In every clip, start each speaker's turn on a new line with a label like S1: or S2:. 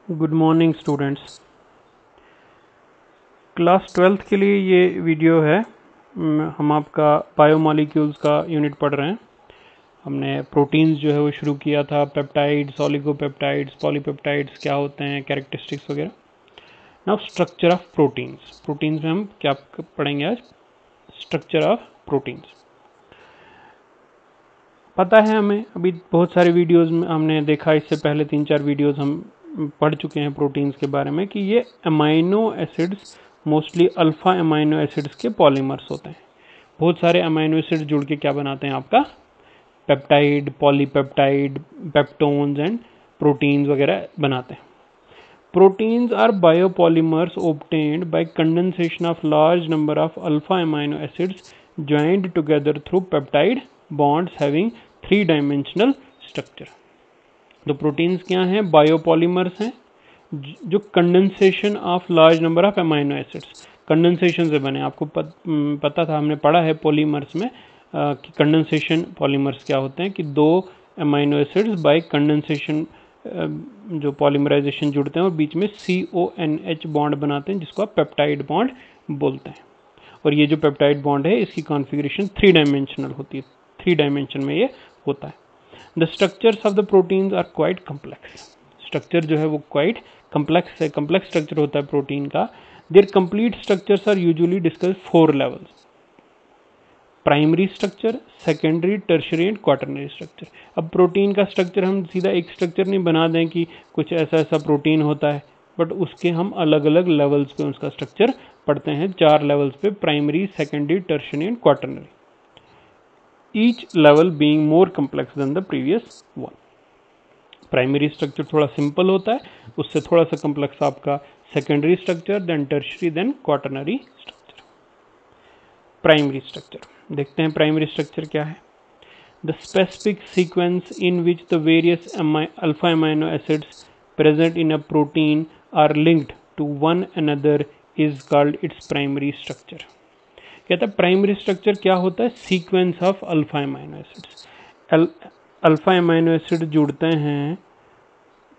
S1: Good morning students. Class 12th के लिए ये वीडियो है। हम आपका बायोमॉलिक्यूल्स का यूनिट पढ़ रहे हैं। हमने प्रोटीन्स जो है वो शुरू किया था, पेप्टाइड्स, ऑलिगोपेप्टाइड्स, पॉलीपेप्टाइड्स क्या होते हैं, कैरेक्टरिस्टिक्स वगैरह। Now structure of proteins. Proteins में हम क्या पढ़ेंगे आज? Structure of proteins. पता है हमें, अभी बहुत सारे वीडियोस में हमने देखा, इससे पहले 3-4 वीडियोस हम पढ़ चुके हैं प्रोटीन्स के बारे में कि ये amino acids, mostly alpha amino acids के पॉलीमर्स होते हैं। बहुत सारे अमाइनो एसिड्स जुड़ के क्या बनाते हैं आपका? Peptide, polypeptide, peptones and proteins वगैरह बनाते हैं। Proteins are biopolymers obtained by condensation of large number of alpha amino acids joined together through peptide bonds having three-dimensional structure. तो प्रोटीन्स क्या हैं? बायोपॉलीमर्स हैं जो condensation of large number of amino acids, condensation से बने। आपको पता था, हमने पढ़ा है पॉलीमर्स में कि कंडेंसेशन पॉलीमर्स क्या होते हैं कि दो अमाइनो एसिड्स बाय कंडेंसेशन जो पॉलीमराइजेशन जुड़ते हैं और बीच में CONH बॉन्ड बनाते हैं, जिसको आप पेप्टाइड बॉन्ड बोलते हैं। और ये जो पेप्टाइड बॉन्ड है इसकी कॉन्फ़िगरेशन 3 डायमेंशनल होती है, 3 डायमेंशन में ये होता है। The structures of the proteins are quite complex. Structure जो है वो क्वाइट कम्प्लेक्स है, कम्प्लेक्स स्ट्रक्चर होता है प्रोटीन का। Their complete structures are usually discuss 4 levels: primary structure, secondary, tertiary and quaternary structure. अब प्रोटीन का स्ट्रक्चर हम सीधा एक स्ट्रक्चर नहीं बना दें कि कुछ ऐसा ऐसा प्रोटीन होता है, बट उसके हम अलग अलग लेवल्स पे उसका स्ट्रक्चर पढ़ते हैं, 4 लेवल्स पे: primary, secondary, tertiary and quaternary, each level being more complex than the previous one. Primary structure थोड़ा सिंपल होता है, उससे थोड़ा सा कम्प्लेक्स आपका secondary structure, then tertiary, then quaternary structure. Primary structure देखते हैं, प्राइमरी स्ट्रक्चर क्या है? The specific sequence in which the various alpha amino acids present in a protein are linked to one another is called its primary structure. कहता है primary structure क्या होता है? Sequence of alpha amino acids. Alpha amino acid जुड़ते हैं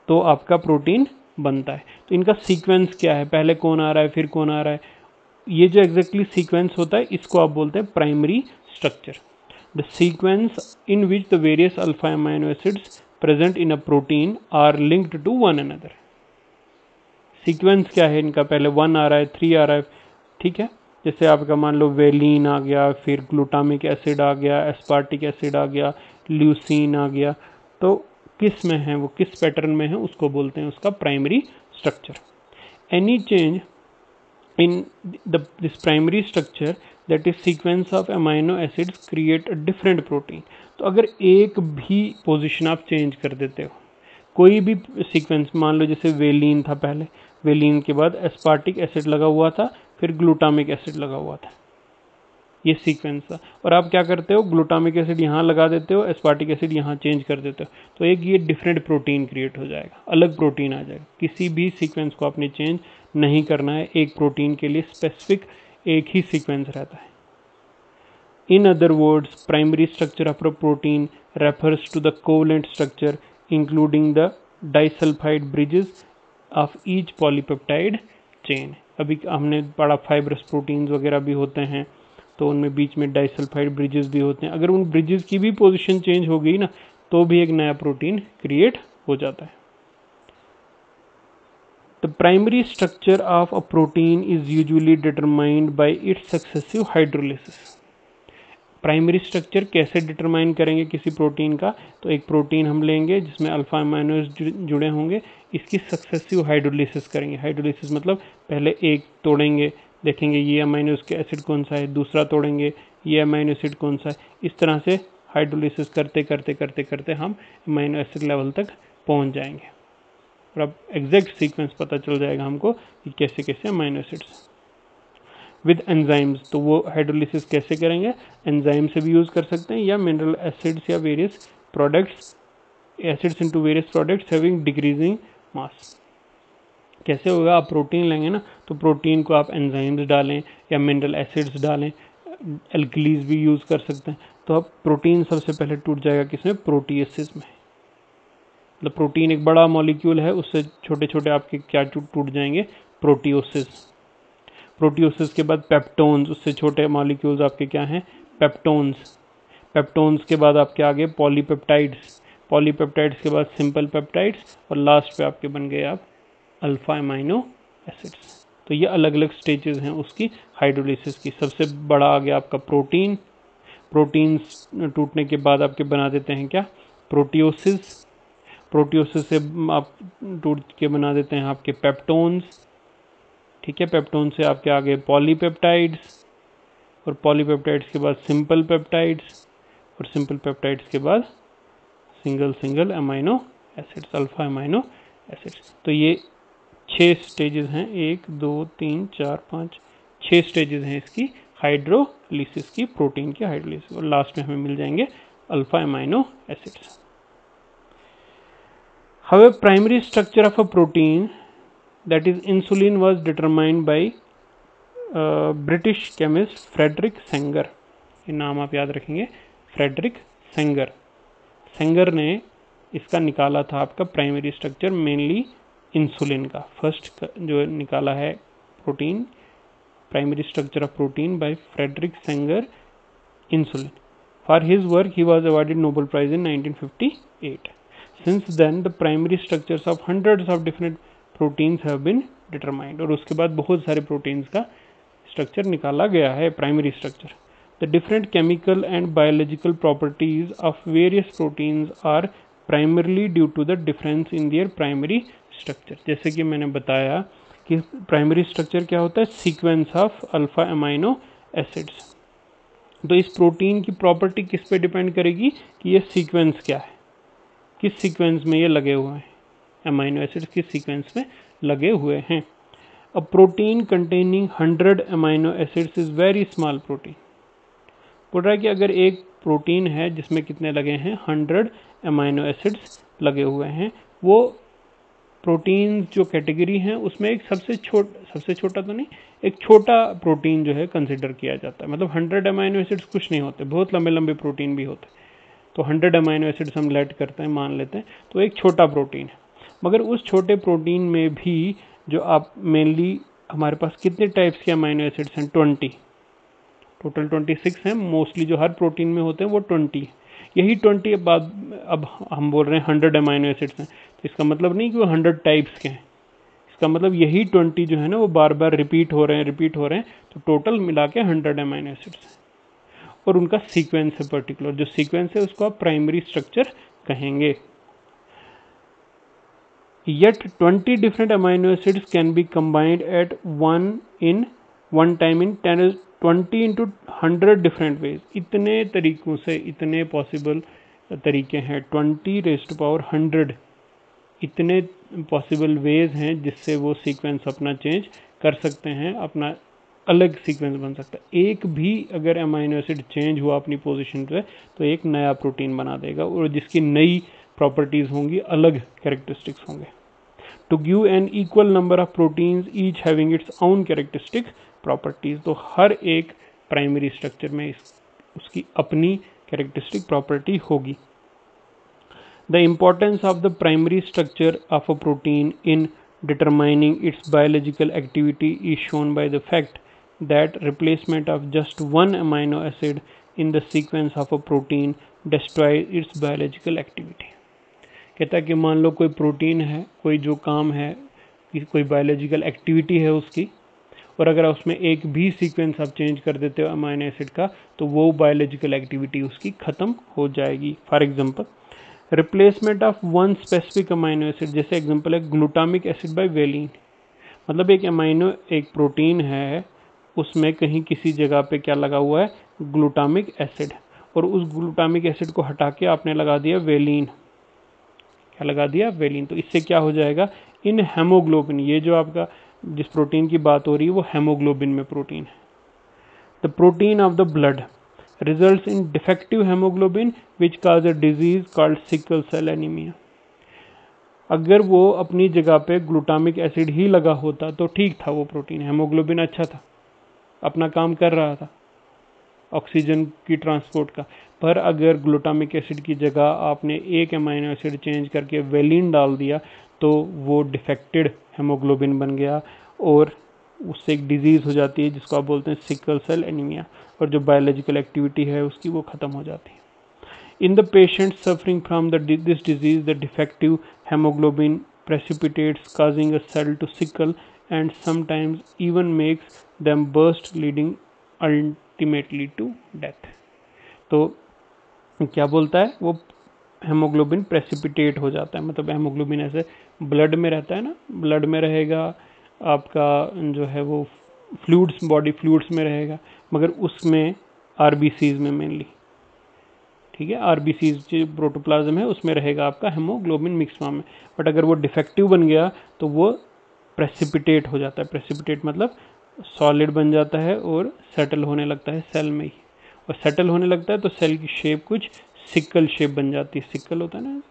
S1: तो आपका protein बनता है। तो इनका सीक्वेंस क्या है? पहले कौन आ रहा है, फिर कौन आ रहा है? ये जो एग्जैक्टली सीक्वेंस होता है इसको आप बोलते हैं primary structure. The sequence in which the various alpha amino acids present in a protein are linked to one another. Sequence क्या है इनका? पहले 1 आ रहा है, 3 आ रहा है, ठीक है। जैसे आपका मान लो वेलिन आ गया, फिर ग्लूटामिक एसिड आ गया, एस्पार्टिक एसिड आ गया, ल्यूसीन आ गया, तो किस में है वो, किस पैटर्न में है, उसको बोलते हैं उसका primary structure. Any change in this primary structure, that is sequence of amino acids, create a different protein. तो अगर एक भी पोजीशन आप चेंज कर देते हो, कोई भी सीक्वेंस, मान लो जैसे वेलिन था, पहले वेलिन के बाद एस्पार्टिक एसिड लगा हुआ था, फिर ग्लूटामिक एसिड लगा हुआ था, ये सीक्वेंस था, और आप क्या करते हो, ग्लूटामिक एसिड यहाँ लगा देते हो, एस्पार्टिक एसिड यहाँ चेंज कर देते हो, तो एक ये डिफरेंट प्रोटीन क्रिएट हो जाएगा, अलग प्रोटीन आ जाएगा। किसी भी सीक्वेंस को आपने चेंज नहीं करना है, एक प्रोटीन के लिए स्पेसिफिक एक ही सीक्वेंस रहता है। In other words, primary structure of a protein refers to the covalent structure including the disulphide bridges of each polypeptide chain. अभी हमने पढ़ा फाइब्रस प्रोटीन्स वगैरह भी होते हैं, तो उनमें बीच में डाइसल्फाइड ब्रिजेस भी होते हैं। अगर उन ब्रिजेस की भी पोजीशन चेंज हो गई ना, तो भी एक नया प्रोटीन क्रिएट हो जाता है। The primary structure of a protein is usually determined by its successive hydrolysis. Primary structure कैसे डिटरमाइन करेंगे किसी प्रोटीन का? तो एक प्रोटीन हम लेंगे जिसमें अल्फा अमाइनो एसिड जुड़े होंगे, इसकी सक्सेसिव हाइड्रोलिसिस करेंगे। हाइड्रोलिसिस मतलब पहले एक तोड़ेंगे, देखेंगे ये अमाइनो एसिड कौन सा है, दूसरा तोड़ेंगे ये अमाइनो एसिड कौन सा है, इस तरह से हाइड्रोलिसिस करते करते करते करते हम अमाइनो एसिड लेवल तक पहुंच जाएंगे, और अब एग्जैक्ट सीक्वेंस पता चल जाएगा हमको कि कैसे कैसे अमाइनो एसिड्स विद एंजाइम्स। तो वो हाइड्रोलिसिस कैसे करेंगे? एंजाइम से भी यूज़ कर सकते हैं, या मिनरल एसिड्स या various products, acids into various products having decreasing mass. कैसे होगा? आप प्रोटीन लेंगे ना, तो प्रोटीन को आप एंजाइम्स डालें या मिनरल एसिड्स डालें, एल्कलीज भी यूज़ कर सकते हैं, तो अब प्रोटीन सबसे पहले टूट जाएगा किसमें? प्रोटीएसिस में। मतलब प्रोटीन एक बड़ा मॉलिक्यूल है, उससे छोटे छोटे आपके क्या टूट जाएंगे, प्रोटियोसिस। प्रोटियोसिस के बाद पेप्टोन्स, उससे छोटे मॉलिक्यूल्स आपके क्या हैं, पेप्टोन्स। पेप्टोन्स के बाद आपके आगे पॉलीपेप्टाइड्स, पॉलीपेप्टाइड्स के बाद सिंपल पेप्टाइड्स, और लास्ट पे आपके बन गए आप अल्फा अमाइनो एसिड्स। तो ये अलग अलग स्टेजेस हैं उसकी हाइड्रोलिसिस की। सबसे बड़ा आ गया आपका प्रोटीन, प्रोटीन्स टूटने के बाद आपके बना देते हैं क्या, प्रोटियोसिस। प्रोटियोसिस से आप टूट के बना देते हैं आपके पेप्टोन्स, ठीक है। पेप्टोन से आपके आगे पॉलीपेप्टाइड्स, और पॉलीपेप्टाइड्स के बाद सिंपल पेप्टाइड्स, और सिंपल पेप्टाइड्स के बाद single amino acids, alpha amino acids. तो ये 6 स्टेजेस हैं, 1 2 3 4 5 6 स्टेजेस हैं इसकी हाइड्रोलिसिस की, प्रोटीन की हाइड्रोलिसिस, और लास्ट में हमें मिल जाएंगे alpha amino acids. However, primary structure of a protein, that is insulin, was determined by British chemist Frederick Sanger। ये नाम आप याद रखेंगे, फ्रेडरिक सेंगर। सेंगर ने इसका निकाला था आपका प्राइमरी स्ट्रक्चर, मेनली इंसुलिन का। फर्स्ट जो निकाला है protein, primary structure of protein by Frederick Sanger, insulin. For his work he was awarded Nobel prize in 1958। Since then, the primary structures of hundreds of different proteins have been determined। और उसके बाद बहुत सारे proteins का structure निकाला गया है, primary structure. The different chemical and biological properties of various proteins are primarily due to the difference in their primary structure। जैसे कि मैंने बताया कि प्राइमरी स्ट्रक्चर क्या होता है, sequence of alpha amino acids. तो इस प्रोटीन की प्रॉपर्टी किस पे डिपेंड करेगी कि ये सीक्वेंस क्या है, किस सीक्वेंस में ये लगे हुए हैं, अमाइनो एसिड्स किस सीक्वेंस में लगे हुए हैं। A protein containing 100 amino acids is very small protein. बोल रहा है कि अगर एक प्रोटीन है जिसमें कितने लगे हैं, 100 अमाइनो एसिड्स लगे हुए हैं, वो प्रोटीन जो कैटेगरी है उसमें एक सबसे छोटा तो नहीं, एक छोटा प्रोटीन जो है कंसिडर किया जाता है। मतलब 100 अमाइनो एसिड्स कुछ नहीं होते, बहुत लंबे लंबे प्रोटीन भी होते हैं। तो 100 अमाइनो एसिड्स हम लेट करते हैं, मान लेते हैं, तो एक छोटा प्रोटीन है। मगर उस छोटे प्रोटीन में भी जो आप मेनली हमारे पास कितने टाइप्स के अमाइनो एसिड्स हैं, 20, टोटल 26 हैं। मोस्टली जो हर प्रोटीन में होते हैं वो 20, यही 20 बाद अब हम बोल रहे हैं 100 अमाइनो एसिड्स हैं। तो इसका मतलब नहीं कि वो 100 टाइप्स के हैं, इसका मतलब यही 20 जो है ना वो बार बार रिपीट हो रहे हैं, तो टोटल मिला के 100 अमाइनो एसिड्स हैं। और उनका सीक्वेंस है, पर्टिकुलर जो सीक्वेंस है उसको आप प्राइमरी स्ट्रक्चर कहेंगे। Yet 20 different amino acids can be combined at one time in 20 into 100 different ways। इतने तरीकों से, इतने पॉसिबल तरीके हैं, 20 raised to power 100 इतने पॉसिबल वेज हैं जिससे वो सीक्वेंस अपना चेंज कर सकते हैं, अपना अलग सीक्वेंस बन सकता है। एक भी अगर अमाइनो एसिड चेंज हुआ अपनी पोजीशन पे तो एक नया प्रोटीन बना देगा, और जिसकी नई प्रॉपर्टीज होंगी, अलग कैरेक्टरिस्टिक्स होंगे। To give an equal number of proteins each having its own characteristic properties. तो हर एक प्राइमरी स्ट्रक्चर में उसकी अपनी कैरेक्टरिस्टिक प्रॉपर्टी होगी। The importance of the primary structure of a protein in determining its biological activity is shown by the fact that replacement of just one amino acid in the sequence of a protein destroys its biological activity। कहता है कि मान लो कोई protein है, कोई जो काम है, कोई बायोलॉजिकल एक्टिविटी है उसकी, और अगर उसमें एक भी सीक्वेंस आप चेंज कर देते हो अमाइनो एसिड का, तो वो बायोलॉजिकल एक्टिविटी उसकी ख़त्म हो जाएगी। For example, replacement of one specific amino acid, जैसे एग्जांपल है ग्लूटामिक एसिड बाय वेलिन। मतलब एक प्रोटीन है, उसमें कहीं किसी जगह पे क्या लगा हुआ है, ग्लूटामिक एसिड, और उस ग्लूटामिक एसिड को हटा के आपने लगा दिया वेलिन। क्या लगा दिया, वेलिन। तो इससे क्या हो जाएगा, इन हेमोग्लोबिन, ये जो आपका जिस प्रोटीन की बात हो रही है वो हेमोग्लोबिन में प्रोटीन है। The protein of the blood results in defective hemoglobin which cause a disease called sickle cell anemia। अगर वो अपनी जगह पे ग्लूटामिक एसिड ही लगा होता तो ठीक था, वो प्रोटीन हेमोग्लोबिन अच्छा था, अपना काम कर रहा था ऑक्सीजन की ट्रांसपोर्ट का। पर अगर ग्लूटामिक एसिड की जगह आपने एक अमाइनो एसिड चेंज करके वेलिन डाल दिया तो वो डिफेक्टेड हेमोग्लोबिन बन गया और उससे एक डिजीज़ हो जाती है जिसको आप बोलते हैं सिकल सेल एनीमिया, और जो बायोलॉजिकल एक्टिविटी है उसकी वो ख़त्म हो जाती है। In the patient suffering from this disease, the defective hemoglobin precipitates, causing a cell to sickle and sometimes even makes them burst, leading ultimately to death. तो क्या बोलता है वो, हेमोग्लोबिन प्रेसिपिटेट हो जाता है, मतलब हेमोग्लोबिन ऐसे ब्लड में रहता है ना, ब्लड में रहेगा आपका जो है वो फ्लूइड्स, बॉडी फ्लूइड्स में रहेगा, मगर उसमें आरबीसीज में मेनली, ठीक है, आरबीसीज जो प्रोटोप्लाज्म है उसमें रहेगा आपका हेमोग्लोबिन मिक्स फॉर्म में, बट अगर वो डिफेक्टिव बन गया तो वो प्रेसिपिटेट हो जाता है। प्रेसिपिटेट मतलब सॉलिड बन जाता है और सेटल होने लगता है सेल में ही, और सेटल होने लगता है तो सेल की शेप कुछ सिक्कल शेप बन जाती है, सिक्कल होता है ना,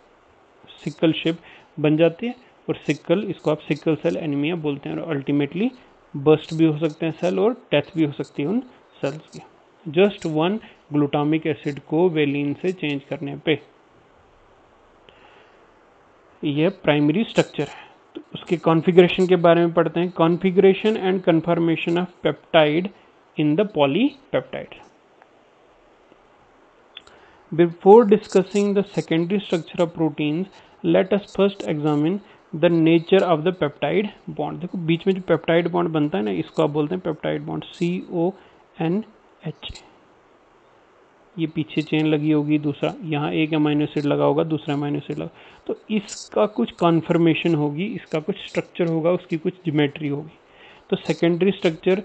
S1: सिक्कल शेप बन जाती है, और सिक्कल, इसको आप सिक्कल सेल एनीमिया बोलते हैं, और अल्टीमेटली बस्ट भी हो सकते हैं सेल और डेथ भी हो सकती है उन सेल्स की, जस्ट वन ग्लूटामिक एसिड को वेलिन से चेंज करने पे। यह प्राइमरी स्ट्रक्चर है। तो उसके कॉन्फ़िगरेशन के बारे में पढ़ते हैं। Configuration and confirmation of peptide in the polypeptide. Before discussing the secondary structure of proteins, let us first examine the nature of the peptide bond. देखो बीच में जो पेप्टाइड बॉन्ड बनता है ना, इसको आप बोलते हैं पेप्टाइड बॉन्ड, CONH। ये पीछे चेन लगी होगी, दूसरा यहाँ एक अमाइनो एसिड लगा होगा, दूसरा अमाइनो एसिड लगा, तो इसका कुछ कॉन्फर्मेशन होगी, इसका कुछ स्ट्रक्चर होगा, उसकी कुछ ज्योमेट्री होगी। तो सेकेंडरी स्ट्रक्चर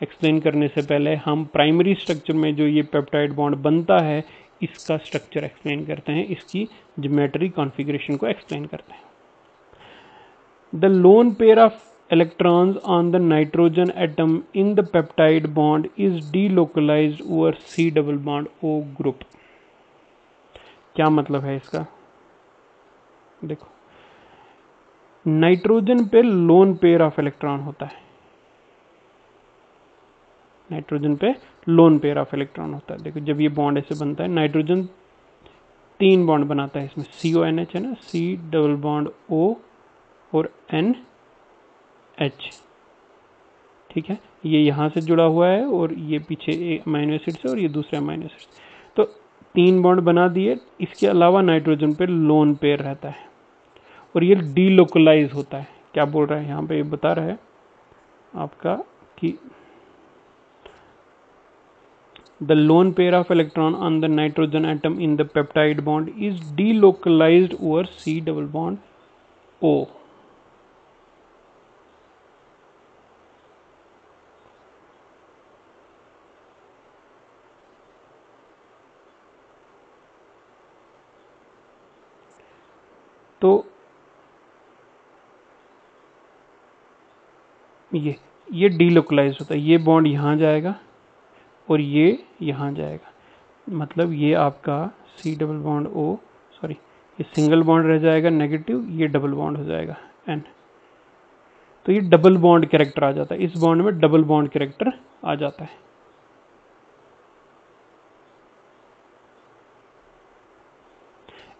S1: एक्सप्लेन करने से पहले हम प्राइमरी स्ट्रक्चर में जो ये पेप्टाइड बॉन्ड बनता है इसका स्ट्रक्चर एक्सप्लेन करते हैं, इसकी ज्योमेट्री कॉन्फ़िगरेशन को एक्सप्लेन करते हैं। The lone pair of electrons on the nitrogen atom in the peptide bond is delocalized over C double bond O group। क्या मतलब है इसका? देखो, नाइट्रोजन पे लोन पेयर ऑफ इलेक्ट्रॉन होता है, नाइट्रोजन पे लोन पेयर ऑफ इलेक्ट्रॉन होता है। देखो जब ये बॉन्ड ऐसे बनता है, नाइट्रोजन 3 बॉन्ड बनाता है, इसमें CONH है ना, C डबल बॉन्ड O और NH, ठीक है, ये यहाँ से जुड़ा हुआ है और ये पीछे अमाइनो एसिड से और ये दूसरे अमाइनो एसिड से, तो 3 बॉन्ड बना दिए। इसके अलावा नाइट्रोजन पे लोन पेयर रहता है और ये डीलोकलाइज होता है। क्या बोल रहा है यहाँ पे, ये बता रहा है आपका कि the lone pair of electron on the nitrogen atom in the peptide bond is delocalized over C double bond O। तो ये डीलोकलाइज होता है, ये बॉन्ड यहाँ जाएगा और ये यहाँ जाएगा, मतलब ये आपका C double bond O, sorry ये सिंगल बॉन्ड रह जाएगा नेगेटिव, ये डबल बॉन्ड हो जाएगा N, तो ये डबल बॉन्ड कैरेक्टर आ जाता है, इस बॉन्ड में डबल बॉन्ड कैरेक्टर आ जाता है।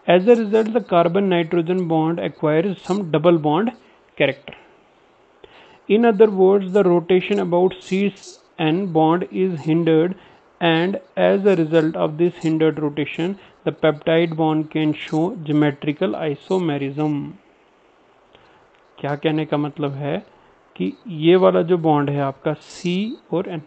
S1: As a result, the carbon-nitrogen bond acquires some double bond character. In other words, the rotation about C-N bond is hindered, and as a result of this hindered rotation, the peptide bond can show geometrical isomerism। क्या कहने का मतलब है कि ये वाला जो bond है आपका C और N,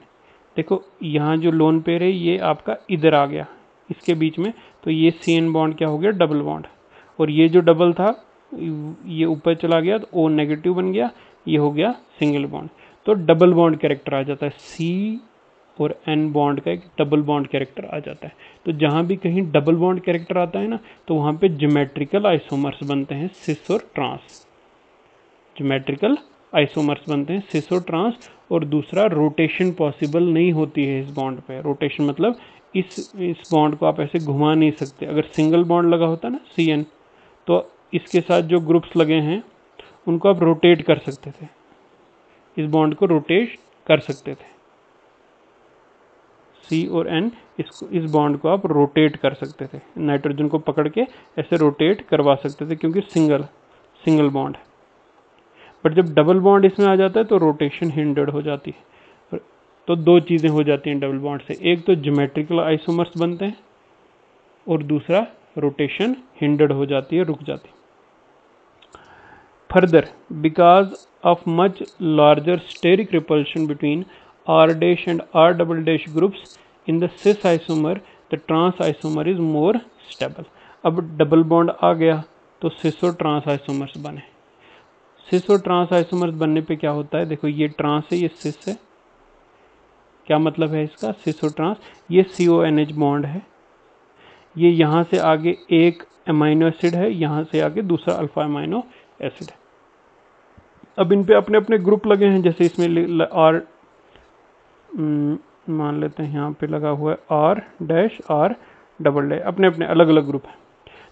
S1: देखो यहाँ जो लोन पेयर है ये आपका इधर आ गया इसके बीच में, तो ये CN बॉन्ड क्या हो गया, डबल बॉन्ड, और ये जो डबल था ये ऊपर चला गया तो O नेगेटिव बन गया, ये हो गया सिंगल बॉन्ड, तो डबल बॉन्ड कैरेक्टर आ जाता है, C और N बॉन्ड का एक डबल बॉन्ड कैरेक्टर आ जाता है। तो जहाँ भी कहीं डबल बॉन्ड कैरेक्टर आता है ना, तो वहाँ पे ज्योमेट्रिकल आइसोमर्स बनते हैं, सिस और ट्रांस, ज्योमेट्रिकल आइसोमर्स बनते हैं सिस और ट्रांस। और दूसरा, रोटेशन पॉसिबल नहीं होती है इस बॉन्ड पे। रोटेशन मतलब इस बॉन्ड को आप ऐसे घुमा नहीं सकते। अगर सिंगल बॉन्ड लगा होता ना CN, तो इसके साथ जो ग्रुप्स लगे हैं उनको आप रोटेट कर सकते थे, इस बॉन्ड को रोटेट कर सकते थे, C और N, इस बॉन्ड को आप रोटेट कर सकते थे, नाइट्रोजन को पकड़ के ऐसे रोटेट करवा सकते थे क्योंकि सिंगल बॉन्ड है। बट जब डबल बॉन्ड इसमें आ जाता है तो रोटेशन हिंडर्ड हो जाती है। तो दो चीज़ें हो जाती हैं डबल बॉन्ड से, एक तो ज्योमेट्रिकल आइसोमर्स बनते हैं और दूसरा रोटेशन हिंडर्ड हो जाती है, रुक जाती है। Further, because of much larger steric repulsion between R dash and R double dash groups in the cis isomer, the trans isomer is more stable. अब डबल बॉन्ड आ गया तो सिस और ट्रांस आइसोमर्स बने। सिस और ट्रांस आइसोमर्स बनने पे क्या होता है, देखो ये ट्रांस है, ये सिस है। क्या मतलब है इसका, सिस और ट्रांस, ये CONH बॉन्ड है, ये यहाँ से आगे एक अमाइनो एसिड है, यहाँ से आगे दूसरा अल्फा अमाइनो एसिड है। अब इन पे अपने अपने ग्रुप लगे हैं, जैसे इसमें आर मान लेते हैं, यहाँ पे लगा हुआ है R dash R double dash, अपने अपने अलग अलग ग्रुप हैं।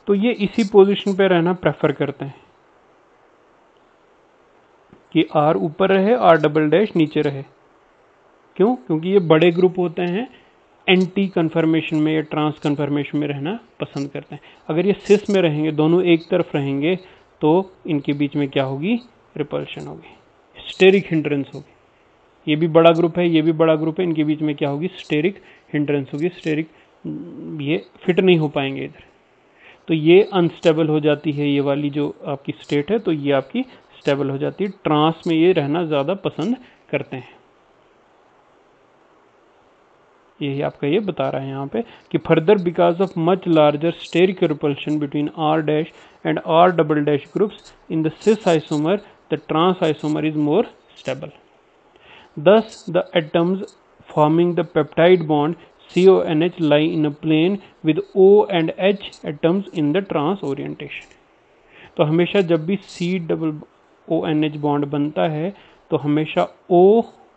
S1: तो ये इसी पोजीशन पे रहना प्रेफर करते हैं कि R ऊपर रहे, R डबल डैश नीचे रहे। क्यों? क्योंकि ये बड़े ग्रुप होते हैं, एंटी कन्फर्मेशन में या ट्रांस कन्फर्मेशन में रहना पसंद करते हैं। अगर ये सिस में रहेंगे, दोनों एक तरफ रहेंगे, तो इनके बीच में क्या होगी, रिपल्शन होगी, स्टेरिक हिंड्रेंस होगी। ये भी बड़ा ग्रुप है, ये भी बड़ा ग्रुप है, इनके बीच में क्या होगी, स्टेरिक हिंड्रेंस होगी, स्टेरिक, ये फिट नहीं हो पाएंगे इधर। तो ये अनस्टेबल हो जाती है, ये वाली जो आपकी स्टेट है, तो ये आपकी स्टेबल हो जाती है। ट्रांस में ये रहना ज़्यादा पसंद करते हैं। यही आपका ये बता रहा है यहाँ पे कि further because of much larger steric repulsion between R dash and R double dash groups in the cis isomer, the trans isomer is more stable. Thus, the atoms forming the peptide bond CONH lie in a plane with O and H atoms in the trans orientation. तो हमेशा जब भी COONH bond बनता है तो हमेशा O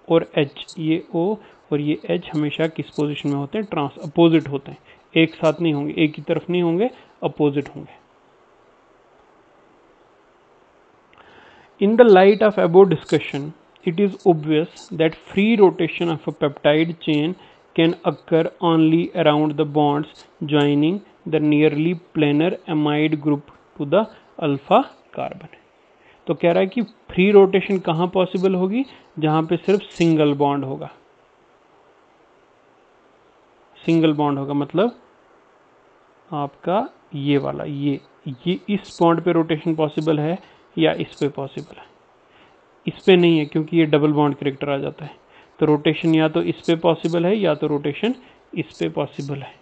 S1: और H, ये O और ये H हमेशा किस पोजीशन में होते हैं, ट्रांस, अपोजिट होते हैं, एक साथ नहीं होंगे, एक ही तरफ नहीं होंगे, अपोजिट होंगे। In the light of above discussion, it is obvious that free rotation of a peptide chain can occur only around the bonds joining the nearly planar amide group to the alpha carbon। तो कह रहा है कि free rotation कहाँ possible होगी, जहाँ पे सिर्फ सिंगल बॉन्ड होगा। सिंगल बॉन्ड होगा मतलब आपका ये वाला, ये इस बॉन्ड पे रोटेशन पॉसिबल है या इस पे पॉसिबल है, इस पे नहीं है क्योंकि ये डबल बॉन्ड कैरेक्टर आ जाता है। तो रोटेशन या तो इस पे पॉसिबल है या तो रोटेशन इस पे पॉसिबल है।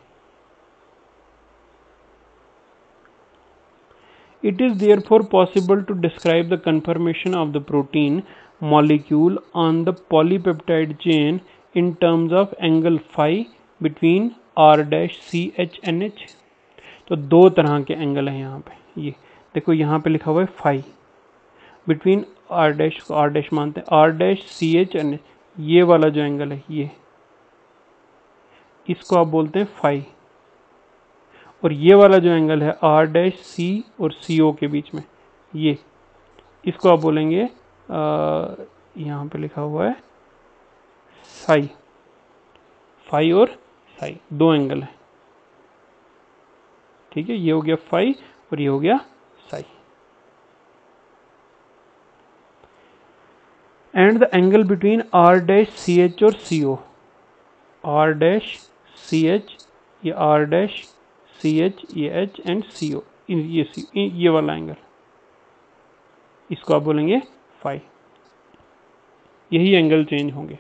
S1: It is therefore possible to describe the conformation of the protein molecule on the polypeptide chain in terms of angle phi between R dash CHNH। तो दो तरह के एंगल हैं यहाँ पे, ये देखो यहाँ पे लिखा हुआ है फाई, बिटवीन R डैश को R डैश मानते हैं, R डैश CHNH, ये वाला जो एंगल है ये, इसको आप बोलते हैं फाई। और ये वाला जो एंगल है R डैश C और CO के बीच में, ये, इसको आप बोलेंगे यहाँ पे लिखा हुआ है साई। फाई और साई दो एंगल है, ठीक है, ये हो गया फाई और ये हो गया Sai. And the angle between R dash CH और CO, R डैश CH, ये R डैश CH, ये H एंड CO, ये वाला एंगल, इसको आप बोलेंगे फाई। यही एंगल चेंज होंगे।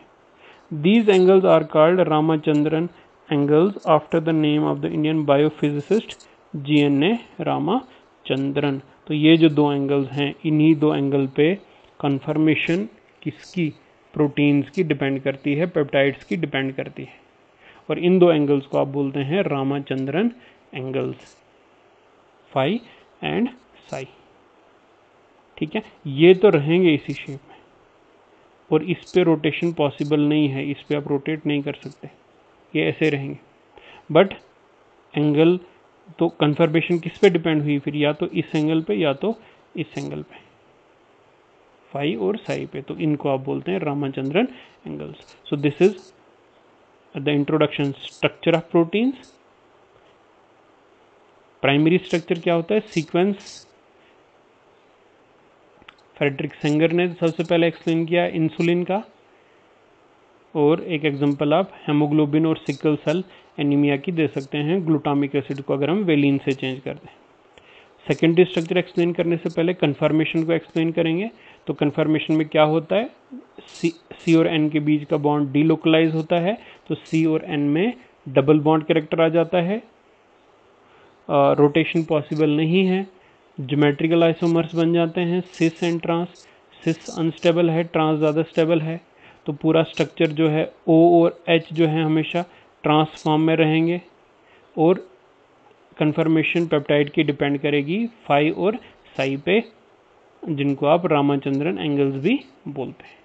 S1: These angles are called Ramachandran angles after the name of the Indian biophysicist G.N.A. Ramachandran. तो ये जो दो एंगल्स हैं, इन्हीं दो एंगल पे कन्फर्मेशन किसकी, प्रोटीन्स की डिपेंड करती है, पेप्टाइड्स की डिपेंड करती है। और इन दो एंगल्स को आप बोलते हैं Ramachandran angles, phi and psi. ठीक है, ये तो रहेंगे इसी शेप में और इस पे रोटेशन पॉसिबल नहीं है, इस पे आप रोटेट नहीं कर सकते, ये ऐसे रहेंगे। बट एंगल तो कन्फर्मेशन किस पे डिपेंड हुई फिर, या तो इस एंगल पे या तो इस एंगल पे, फाई और साई पे। तो इनको आप बोलते हैं Ramachandran angles. So this is the introduction structure of proteins. Primary structure क्या होता है, सीक्वेंस। फ्रेडरिक सेंगर ने सबसे पहले एक्सप्लेन किया इंसुलिन का, और एक एग्जांपल आप हेमोग्लोबिन और सिकल सेल एनीमिया की दे सकते हैं, ग्लूटामिक एसिड को अगर हम वेलिन से चेंज कर दें। सेकेंडरी स्ट्रक्चर एक्सप्लेन करने से पहले कन्फर्मेशन को एक्सप्लेन करेंगे। तो कन्फर्मेशन में क्या होता है, सी और एन के बीच का बॉन्ड डीलोकलाइज होता है, तो सी और एन में डबल बॉन्ड कैरेक्टर आ जाता है, रोटेशन पॉसिबल नहीं है, ज्योमेट्रिकल आइसोमर्स बन जाते हैं, cis and trans. Sis unstable है, ट्रांस ज़्यादा स्टेबल है, तो पूरा स्ट्रक्चर जो है O और H जो है हमेशा ट्रांस फॉर्म में रहेंगे। और कन्फर्मेशन पेप्टाइड की डिपेंड करेगी फाई और साई पे, जिनको आप रामाचंद्रन एंगल्स भी बोलते हैं।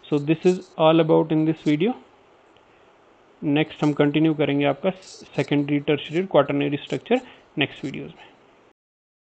S1: So this is all about in this video. Next हम कंटिन्यू करेंगे आपका secondary, tertiary, quaternary structure next videos में।